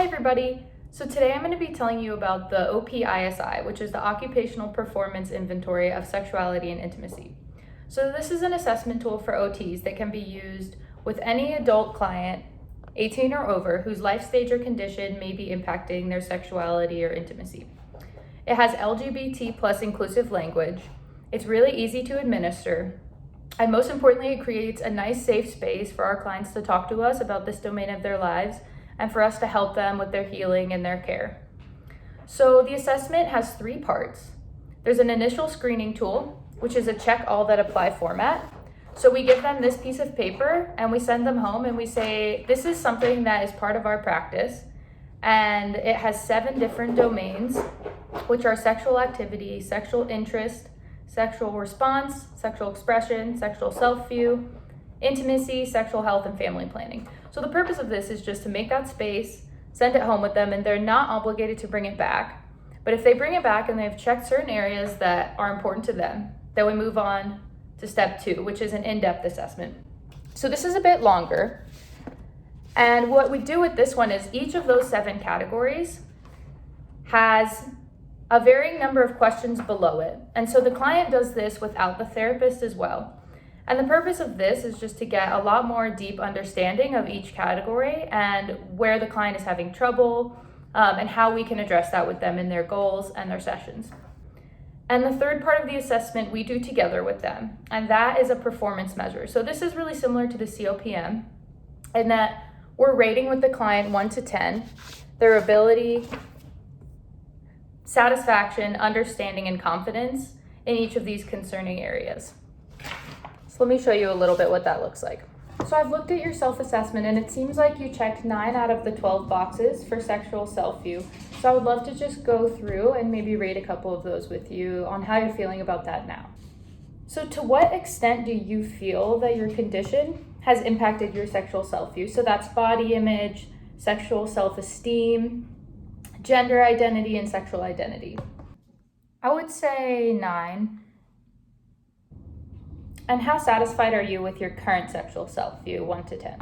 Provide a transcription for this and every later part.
everybody! So today I'm going to be telling you about the OPISI, which is the Occupational Performance Inventory of Sexuality and Intimacy. So this is an assessment tool for OTs that can be used with any adult client, 18 or over, whose life stage or condition may be impacting their sexuality or intimacy. It has LGBT plus inclusive language. It's really easy to administer. And most importantly, it creates a nice safe space for our clients to talk to us about this domain of their lives and for us to help them with their healing and their care. So the assessment has 3 parts. There's an initial screening tool, which is a check all that apply format. So we give them this piece of paper and we send them home and we say, this is something that is part of our practice. And it has 7 different domains, which are sexual activity, sexual interest, sexual response, sexual expression, sexual self-view, intimacy, sexual health, and family planning. So the purpose of this is just to make that space, send it home with them, and they're not obligated to bring it back. But if they bring it back and they've checked certain areas that are important to them, then we move on to step 2, which is an in-depth assessment. So this is a bit longer. And what we do with this one is each of those 7 categories has a varying number of questions below it. And so the client does this without the therapist as well. And the purpose of this is just to get a lot more deep understanding of each category and where the client is having trouble and how we can address that with them in their goals and their sessions. And the third part of the assessment we do together with them, and that is a performance measure. So this is really similar to the COPM in that we're rating with the client 1 to 10, their ability, satisfaction, understanding, and confidence in each of these concerning areas. So let me show you a little bit what that looks like. So I've looked at your self-assessment and it seems like you checked 9 out of the 12 boxes for sexual self-view. So I would love to just go through and maybe rate a couple of those with you on how you're feeling about that now. So to what extent do you feel that your condition has impacted your sexual self-view? So that's body image, sexual self-esteem, gender identity, and sexual identity. I would say 9. And how satisfied are you with your current sexual self-view, 1 to 10?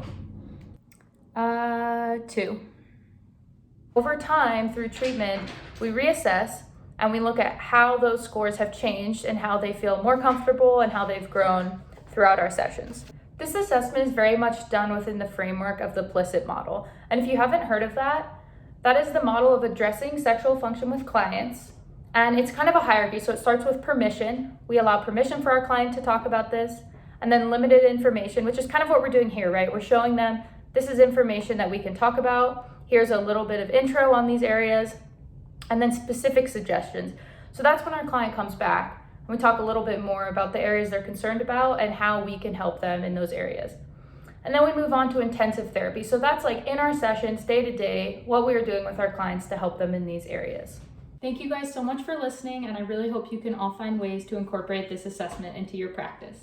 2. Over time, through treatment, we reassess and we look at how those scores have changed and how they feel more comfortable and how they've grown throughout our sessions. This assessment is very much done within the framework of the PLISSIT model. And if you haven't heard of that, that is the model of addressing sexual function with clients. And it's kind of a hierarchy. So it starts with permission. We allow permission for our client to talk about this. And then limited information, which is kind of what we're doing here, right? We're showing them this is information that we can talk about. Here's a little bit of intro on these areas. And then specific suggestions. So that's when our client comes back and we talk a little bit more about the areas they're concerned about and how we can help them in those areas. And then we move on to intensive therapy. So that's like in our sessions, day to day, what we are doing with our clients to help them in these areas. Thank you guys so much for listening, and I really hope you can all find ways to incorporate this assessment into your practice.